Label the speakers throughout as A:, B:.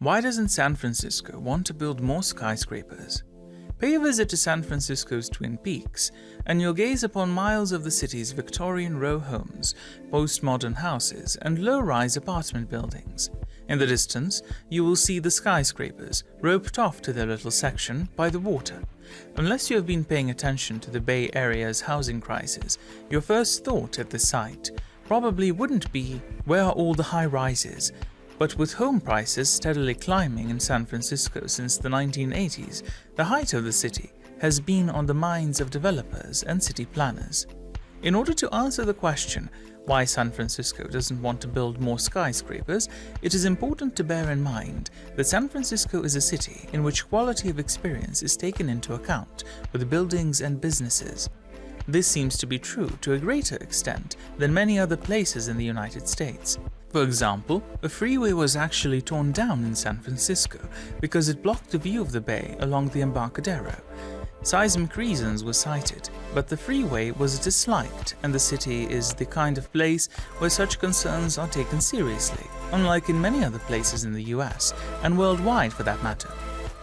A: Why doesn't San Francisco want to build more skyscrapers? Pay a visit to San Francisco's Twin Peaks, and you'll gaze upon miles of the city's Victorian row homes, postmodern houses, and low-rise apartment buildings. In the distance, you will see the skyscrapers roped off to their little section by the water. Unless you have been paying attention to the Bay Area's housing crisis, your first thought at the site probably wouldn't be, where are all the high-rises? But with home prices steadily climbing in San Francisco since the 1980s, the height of the city has been on the minds of developers and city planners. In order to answer the question why San Francisco doesn't want to build more skyscrapers, it is important to bear in mind that San Francisco is a city in which quality of experience is taken into account with buildings and businesses. This seems to be true to a greater extent than many other places in the United States. For example, a freeway was actually torn down in San Francisco because it blocked the view of the bay along the Embarcadero. Seismic reasons were cited, but the freeway was disliked, and the city is the kind of place where such concerns are taken seriously, unlike in many other places in the US, and worldwide for that matter.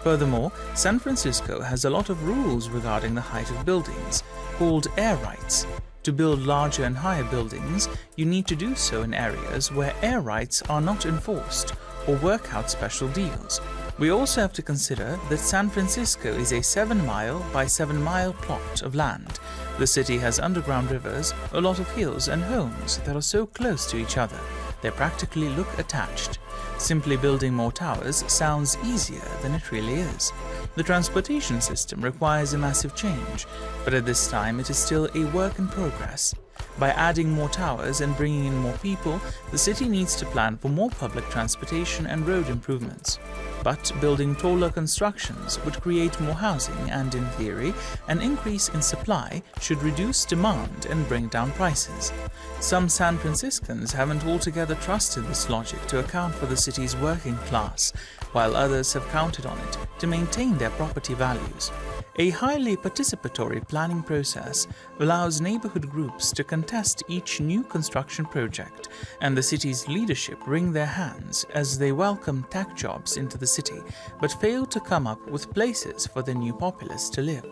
A: Furthermore, San Francisco has a lot of rules regarding the height of buildings, called air rights. To build larger and higher buildings, you need to do so in areas where air rights are not enforced, or work out special deals. We also have to consider that San Francisco is a 7-mile by 7-mile plot of land. The city has underground rivers, a lot of hills and homes that are so close to each other, they practically look attached. Simply building more towers sounds easier than it really is. The transportation system requires a massive change, but at this time it is still a work in progress. By adding more towers and bringing in more people, the city needs to plan for more public transportation and road improvements. But building taller constructions would create more housing and, in theory, an increase in supply should reduce demand and bring down prices. Some San Franciscans haven't altogether trusted this logic to account for the city's working class, while others have counted on it to maintain their property values. A highly participatory planning process allows neighborhood groups to contest each new construction project, and the city's leadership wring their hands as they welcome tech jobs into the city, but fail to come up with places for the new populace to live.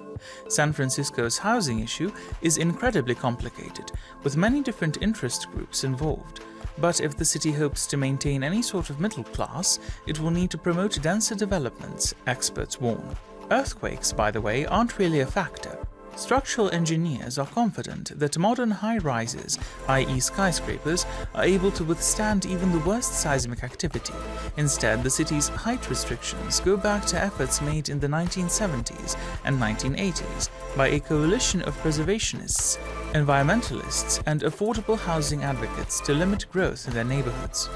A: San Francisco's housing issue is incredibly complicated, with many different interest groups involved. But if the city hopes to maintain any sort of middle class, it will need to promote denser developments, experts warn. Earthquakes, by the way, aren't really a factor. Structural engineers are confident that modern high-rises, i.e. skyscrapers, are able to withstand even the worst seismic activity. Instead, the city's height restrictions go back to efforts made in the 1970s and 1980s by a coalition of preservationists, environmentalists, and affordable housing advocates to limit growth in their neighborhoods.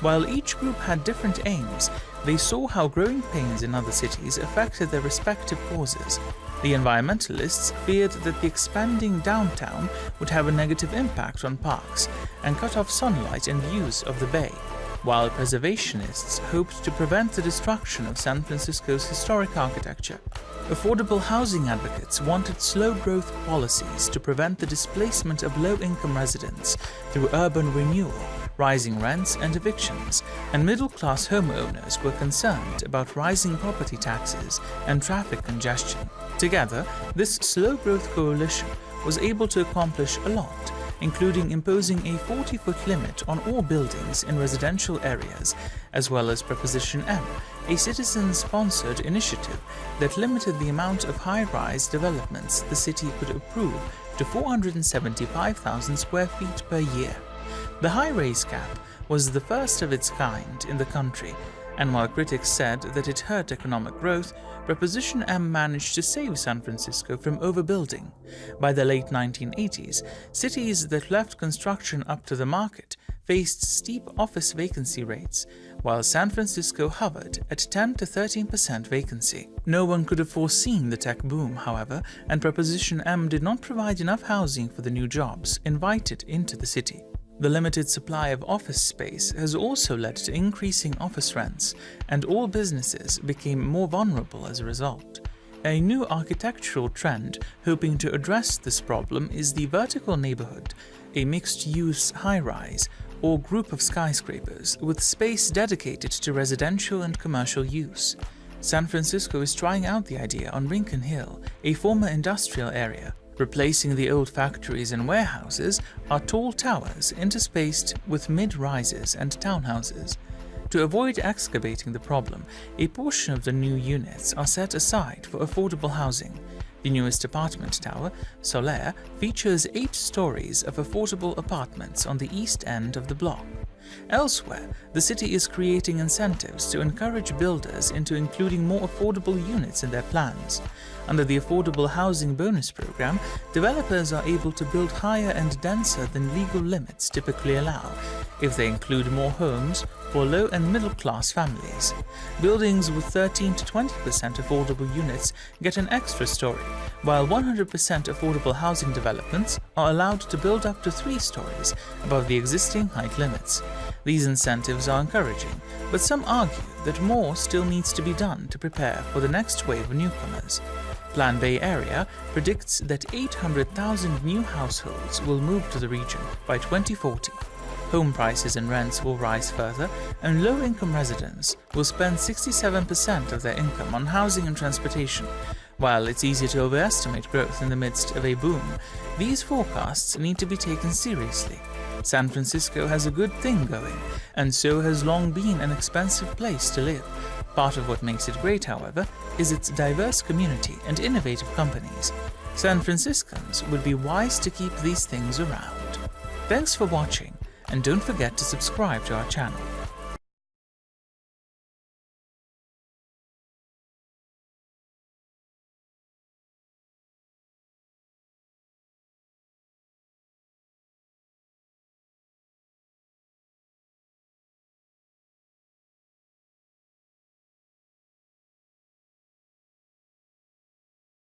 A: While each group had different aims, they saw how growing pains in other cities affected their respective causes. The environmentalists feared that the expanding downtown would have a negative impact on parks and cut off sunlight and views of the bay, while preservationists hoped to prevent the destruction of San Francisco's historic architecture. Affordable housing advocates wanted slow-growth policies to prevent the displacement of low-income residents through urban renewal, rising rents and evictions, and middle-class homeowners were concerned about rising property taxes and traffic congestion. Together, this slow-growth coalition was able to accomplish a lot, including imposing a 40-foot limit on all buildings in residential areas, as well as Proposition M, a citizen-sponsored initiative that limited the amount of high-rise developments the city could approve to 475,000 square feet per year. The high-rise cap was the first of its kind in the country, and while critics said that it hurt economic growth, Proposition M managed to save San Francisco from overbuilding. By the late 1980s, cities that left construction up to the market faced steep office vacancy rates, while San Francisco hovered at 10 to 13% vacancy. No one could have foreseen the tech boom, however, and Proposition M did not provide enough housing for the new jobs invited into the city. The limited supply of office space has also led to increasing office rents, and all businesses became more vulnerable as a result. A new architectural trend hoping to address this problem is the vertical neighborhood, a mixed-use high-rise or group of skyscrapers with space dedicated to residential and commercial use. San Francisco is trying out the idea on Rincon Hill, a former industrial area. Replacing the old factories and warehouses are tall towers interspaced with mid-rises and townhouses. To avoid excavating the problem, a portion of the new units are set aside for affordable housing. The newest apartment tower, Solaire, features 8 stories of affordable apartments on the east end of the block. Elsewhere, the city is creating incentives to encourage builders into including more affordable units in their plans. Under the Affordable Housing Bonus Program, developers are able to build higher and denser than legal limits typically allow, if they include more homes for low and middle class families. Buildings with 13 to 20% affordable units get an extra story, while 100% affordable housing developments are allowed to build up to 3 stories above the existing height limits. These incentives are encouraging, but some argue that more still needs to be done to prepare for the next wave of newcomers. Plan Bay Area predicts that 800,000 new households will move to the region by 2040. Home prices and rents will rise further, and low-income residents will spend 67% of their income on housing and transportation. While it's easy to overestimate growth in the midst of a boom, these forecasts need to be taken seriously. San Francisco has a good thing going, and so has long been an expensive place to live. Part of what makes it great, however, is its diverse community and innovative companies. San Franciscans would be wise to keep these things around. Thanks for watching, and don't forget to subscribe to our channel.